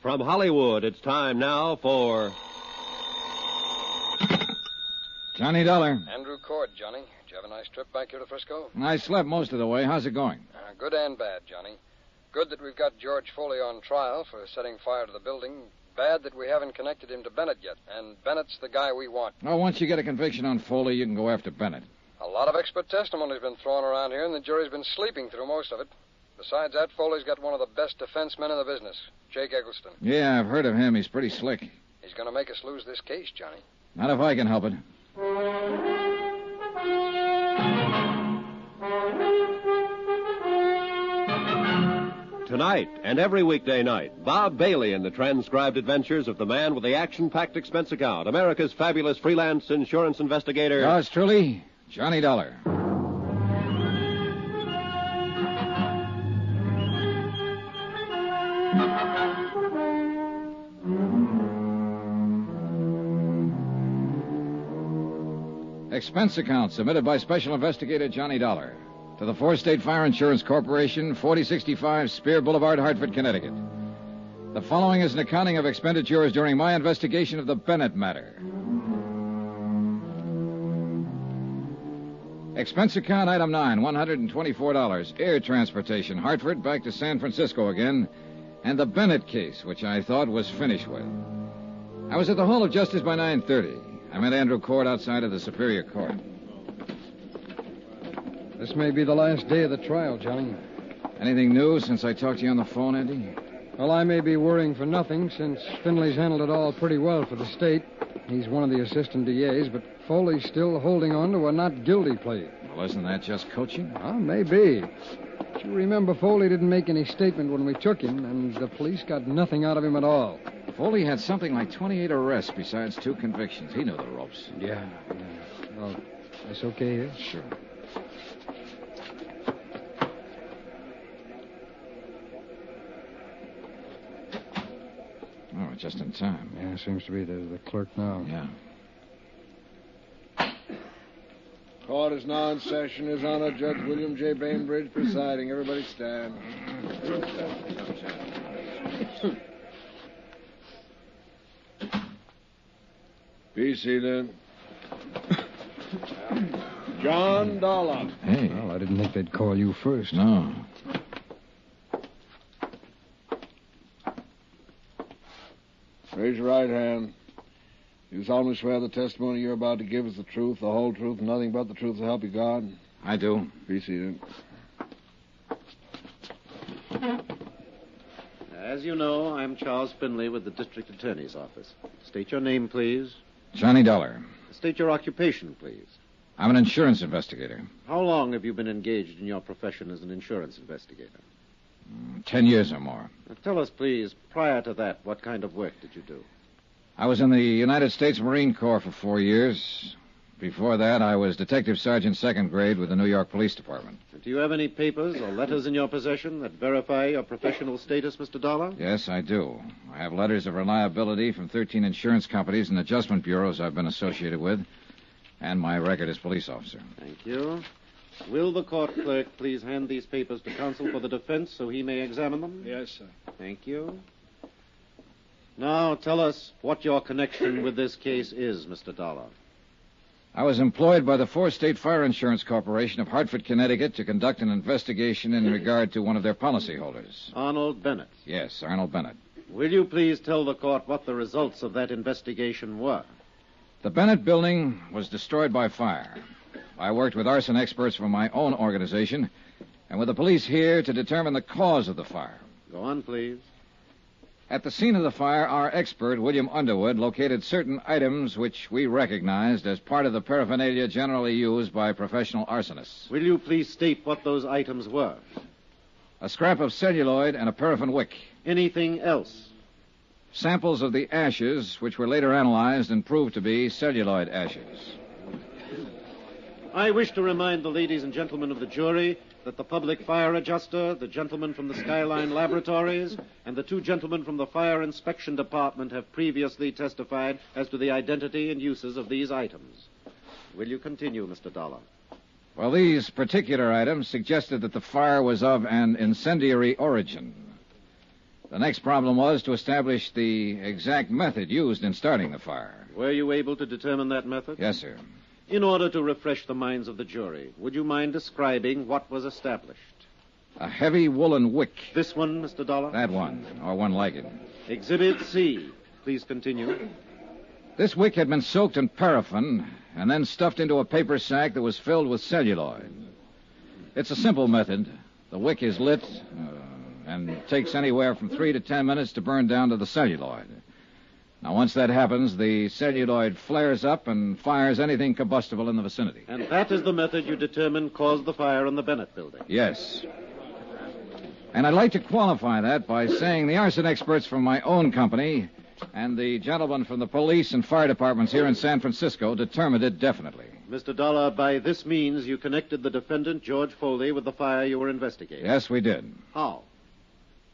From Hollywood, it's time now for... Johnny Dollar. Andrew Cord, Johnny. Did you have a nice trip back here to Frisco? I slept most of the way. How's it going? Good and bad, Johnny. Good that we've got George Foley on trial for setting fire to the building. Bad that we haven't connected him to Bennett yet. And Bennett's the guy we want. Well, once you get a conviction on Foley, you can go after Bennett. A lot of expert testimony's been thrown around here, and the jury's been sleeping through most of it. Besides that, Foley's got one of the best defense men in the business, Jake Eggleston. Yeah, I've heard of him. He's pretty slick. He's going to make us lose this case, Johnny. Not if I can help it. Tonight and every weekday night, Bob Bailey in the transcribed adventures of the man with the action-packed expense account, America's fabulous freelance insurance investigator. Yours truly, Johnny Dollar. Expense account submitted by Special Investigator Johnny Dollar to the Four-State Fire Insurance Corporation, 4065 Spear Boulevard, Hartford, Connecticut. The following is an accounting of expenditures during my investigation of the Bennett matter. Expense account item 9, $124. Air transportation, Hartford back to San Francisco again, and the Bennett case, which I thought was finished with. I was at the Hall of Justice by 9:30. I met Andrew Cord outside of the Superior Court. This may be the last day of the trial, Johnny. Anything new since I talked to you on the phone, Andy? Well, I may be worrying for nothing, since Finley's handled it all pretty well for the state. He's one of the assistant DAs, but Foley's still holding on to a not guilty plea. Well, isn't that just coaching? Well, maybe. But you remember Foley didn't make any statement when we took him, and the police got nothing out of him at all. Foley had something like 28 arrests besides 2 convictions. He knew the ropes. Yeah. Well, that's okay here? Sure. Oh, just in time. Yeah, seems to be the clerk now. Yeah. Court is now in session. His Honor, Judge William J. Bainbridge presiding. Everybody stand. Be seated. John Dollar. Hey. Well, I didn't think they'd call you first. No. Raise your right hand. You solemnly swear the testimony you're about to give is the truth, the whole truth, and nothing but the truth to help you God? I do. Be seated. As you know, I'm Charles Finley with the District Attorney's Office. State your name, please. Johnny Dollar. State your occupation, please. I'm an insurance investigator. How long have you been engaged in your profession as an insurance investigator? 10 years or more. Now, tell us, please, prior to that, what kind of work did you do? I was in the United States Marine Corps for 4 years. Before that, I was Detective Sergeant 2nd grade with the New York Police Department. Do you have any papers or letters in your possession that verify your professional status, Mr. Dollar? Yes, I do. I have letters of reliability from 13 insurance companies and adjustment bureaus I've been associated with, and my record as police officer. Thank you. Will the court clerk please hand these papers to counsel for the defense so he may examine them? Yes, sir. Thank you. Now, tell us what your connection with this case is, Mr. Dollar. I was employed by the Four-State Fire Insurance Corporation of Hartford, Connecticut, to conduct an investigation in regard to one of their policyholders. Arnold Bennett. Yes, Arnold Bennett. Will you please tell the court what the results of that investigation were? The Bennett building was destroyed by fire. I worked with arson experts from my own organization and with the police here to determine the cause of the fire. Go on, please. At the scene of the fire, our expert, William Underwood, located certain items which we recognized as part of the paraphernalia generally used by professional arsonists. Will you please state what those items were? A scrap of celluloid and a paraffin wick. Anything else? Samples of the ashes, which were later analyzed and proved to be celluloid ashes. I wish to remind the ladies and gentlemen of the jury that the public fire adjuster, the gentleman from the Skyline Laboratories, and the 2 gentlemen from the Fire Inspection Department have previously testified as to the identity and uses of these items. Will you continue, Mr. Dollar? Well, these particular items suggested that the fire was of an incendiary origin. The next problem was to establish the exact method used in starting the fire. Were you able to determine that method? Yes, sir. In order to refresh the minds of the jury, would you mind describing what was established? A heavy woolen wick. This one, Mr. Dollar? That one, or one like it. Exhibit C. Please continue. This wick had been soaked in paraffin and then stuffed into a paper sack that was filled with celluloid. It's a simple method. The wick is lit and it takes anywhere from 3 to 10 minutes to burn down to the celluloid. Now, once that happens, the celluloid flares up and fires anything combustible in the vicinity. And that is the method you determined caused the fire in the Bennett building? Yes. And I'd like to qualify that by saying the arson experts from my own company and the gentlemen from the police and fire departments here in San Francisco determined it definitely. Mr. Dollar, by this means you connected the defendant, George Foley, with the fire you were investigating? Yes, we did. How?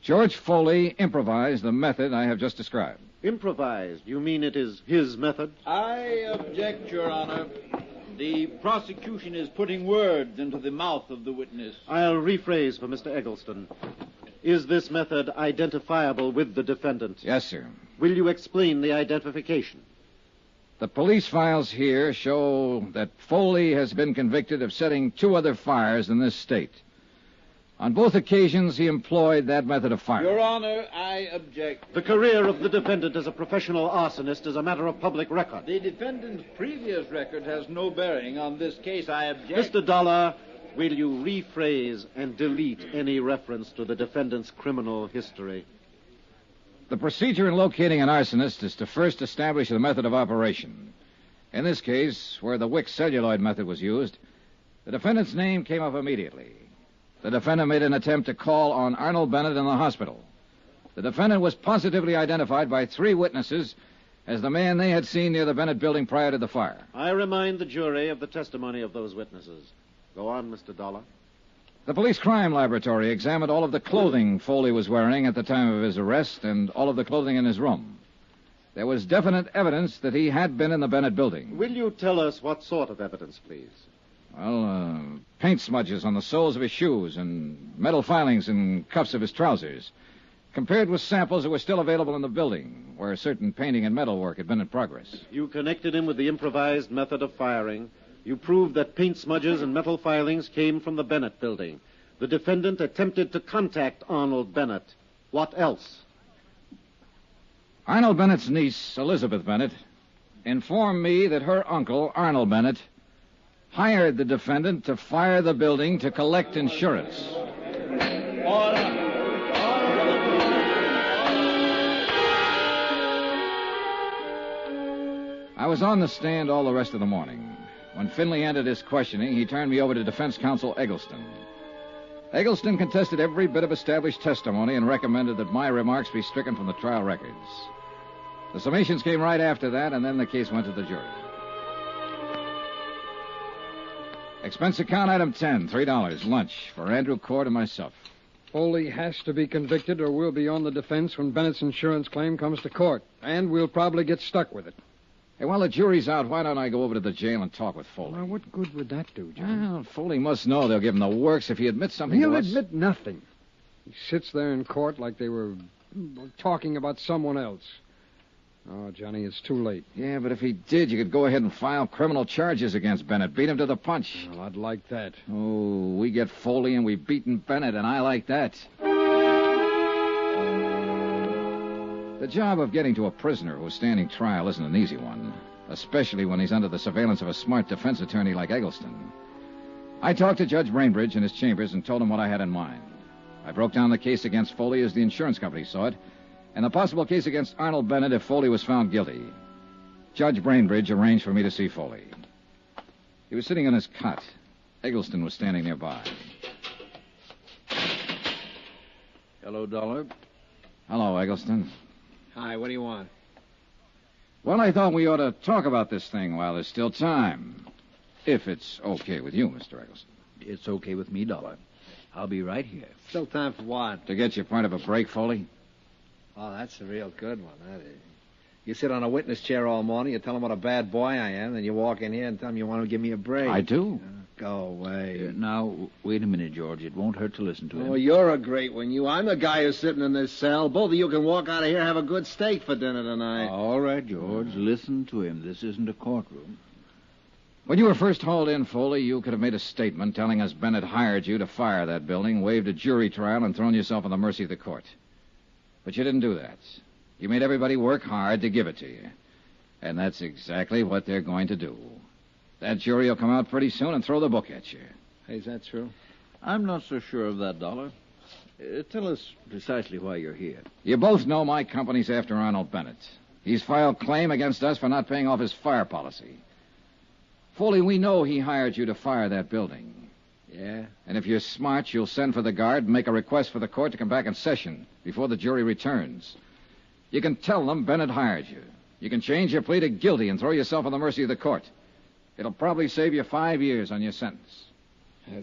George Foley improvised the method I have just described. Improvised? You mean it is his method? I object, Your Honor. The prosecution is putting words into the mouth of the witness. I'll rephrase for Mr. Eggleston. Is this method identifiable with the defendant? Yes, sir. Will you explain the identification? The police files here show that Foley has been convicted of setting 2 other fires in this state. On both occasions, he employed that method of fire. Your Honor, I object. The career of the defendant as a professional arsonist is a matter of public record. The defendant's previous record has no bearing on this case. I object. Mr. Dollar, will you rephrase and delete any reference to the defendant's criminal history? The procedure in locating an arsonist is to first establish the method of operation. In this case, where the wick celluloid method was used, the defendant's name came up immediately. The defendant made an attempt to call on Arnold Bennett in the hospital. The defendant was positively identified by 3 witnesses as the man they had seen near the Bennett building prior to the fire. I remind the jury of the testimony of those witnesses. Go on, Mr. Dollar. The police crime laboratory examined all of the clothing Foley was wearing at the time of his arrest and all of the clothing in his room. There was definite evidence that he had been in the Bennett building. Will you tell us what sort of evidence, please? Well, paint smudges on the soles of his shoes and metal filings and cuffs of his trousers, compared with samples that were still available in the building, where certain painting and metal work had been in progress. You connected him with the improvised method of firing. You proved that paint smudges and metal filings came from the Bennett building. The defendant attempted to contact Arnold Bennett. What else? Arnold Bennett's niece, Elizabeth Bennett, informed me that her uncle, Arnold Bennett, hired the defendant to fire the building to collect insurance. Order. I was on the stand all the rest of the morning. When Finley ended his questioning, he turned me over to defense counsel Eggleston. Eggleston contested every bit of established testimony and recommended that my remarks be stricken from the trial records. The summations came right after that, and then the case went to the jury. Expense account item 10, $3, lunch for Andrew Cord and myself. Foley has to be convicted or we'll be on the defense when Bennett's insurance claim comes to court. And we'll probably get stuck with it. Hey, while the jury's out, why don't I go over to the jail and talk with Foley? Well, what good would that do, John? Well, Foley must know they'll give him the works if he admits something He'll to us. admit nothing. He sits there in court like they were talking about someone else. Oh, Johnny, it's too late. Yeah, but if he did, you could go ahead and file criminal charges against Bennett. Beat him to the punch. Well, I'd like that. Oh, we get Foley and we've beaten Bennett, and I like that. The job of getting to a prisoner who's standing trial isn't an easy one, especially when he's under the surveillance of a smart defense attorney like Eggleston. I talked to Judge Brainbridge in his chambers and told him what I had in mind. I broke down the case against Foley as the insurance company saw it, and the possible case against Arnold Bennett if Foley was found guilty. Judge Brainbridge arranged for me to see Foley. He was sitting on his cot. Eggleston was standing nearby. Hello, Dollar. Hello, Eggleston. Hi, what do you want? Well, I thought we ought to talk about this thing while there's still time. If it's okay with you, Mr. Eggleston. It's okay with me, Dollar. I'll be right here. Still time for what? To get you part of a break, Foley? Oh, that's a real good one, that is. You sit on a witness chair all morning, you tell them what a bad boy I am, then you walk in here and tell them you want to give me a break. I do. go away. Now, wait a minute, George. It won't hurt to listen to him. Oh, you're a great one, you. I'm the guy who's sitting in this cell. Both of you can walk out of here and have a good steak for dinner tonight. All right, George. Listen to him. This isn't a courtroom. When you were first hauled in, Foley, you could have made a statement telling us Bennett hired you to fire that building, waived a jury trial, and thrown yourself on the mercy of the court. But you didn't do that. You made everybody work hard to give it to you. And that's exactly what they're going to do. That jury will come out pretty soon and throw the book at you. Hey, is that true? I'm not so sure of that, Dollar. Tell us precisely why you're here. You both know my company's after Arnold Bennett. He's filed claim against us for not paying off his fire policy. Foley, we know he hired you to fire that building. Yeah? And if you're smart, you'll send for the guard and make a request for the court to come back in session before the jury returns. You can tell them Bennett hired you. You can change your plea to guilty and throw yourself on the mercy of the court. It'll probably save you 5 years on your sentence.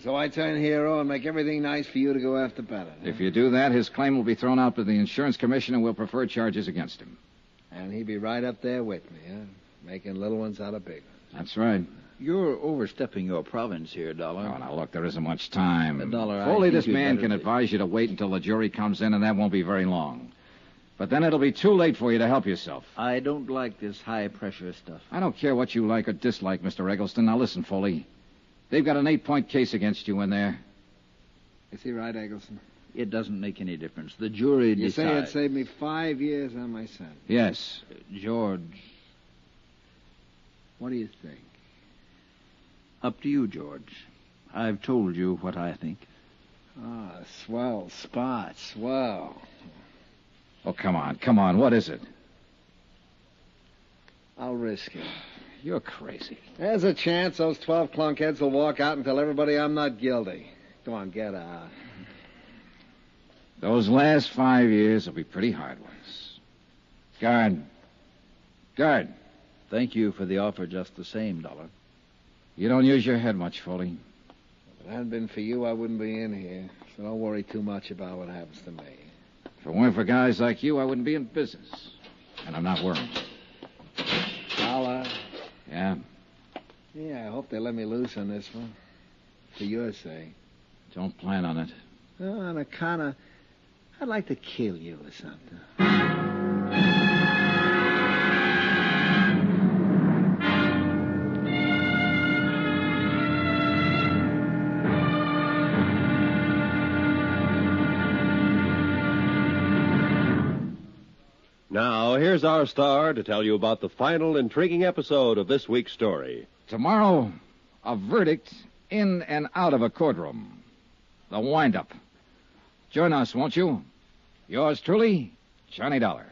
So I turn hero and make everything nice for you to go after Bennett. Huh? If you do that, his claim will be thrown out to the insurance commission and we'll prefer charges against him. And he'd be right up there with me, huh? Making little ones out of big ones. That's right. You're overstepping your province here, Dollar. Oh, now, look, there isn't much time. Dollar, Foley, this man can advise you to wait until the jury comes in, and that won't be very long. But then it'll be too late for you to help yourself. I don't like this high-pressure stuff. I don't care what you like or dislike, Mr. Eggleston. Now, listen, Foley. They've got an 8-point case against you in there. Is he right, Eggleston? It doesn't make any difference. The jury You decides. say it'd save me 5 years on my sentence. Yes. George, What do you think? up to you, George. I've told you what I think. Ah, swell spot, swell. Oh, come on. What is it? I'll risk it. You're crazy. There's a chance those 12 clunkheads will walk out and tell everybody I'm not guilty. Go on, get out. Those last 5 years will be pretty hard ones. Guard. Thank you for the offer just the same, Dollar. You don't use your head much, Foley. If it hadn't been for you, I wouldn't be in here. So don't worry too much about what happens to me. If it weren't for guys like you, I wouldn't be in business. And I'm not worried. Dollar. Yeah? Yeah, I hope they let me loose on this one. For your sake. Don't plan on it. Oh, on account of... I'd like to kill you or something. Now, here's our star to tell you about the final intriguing episode of this week's story. Tomorrow, a verdict in and out of a courtroom. The wind-up. Join us, won't you? Yours truly, Johnny Dollar.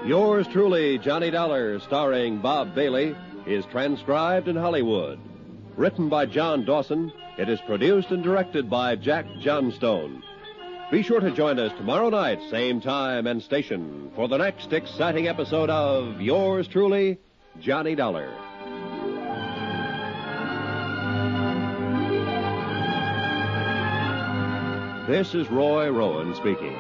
Yours truly, Johnny Dollar, starring Bob Bailey, is transcribed in Hollywood. Written by John Dawson, it is produced and directed by Jack Johnstone. Be sure to join us tomorrow night, same time and station, for the next exciting episode of Yours truly, Johnny Dollar. This is Roy Rowan speaking.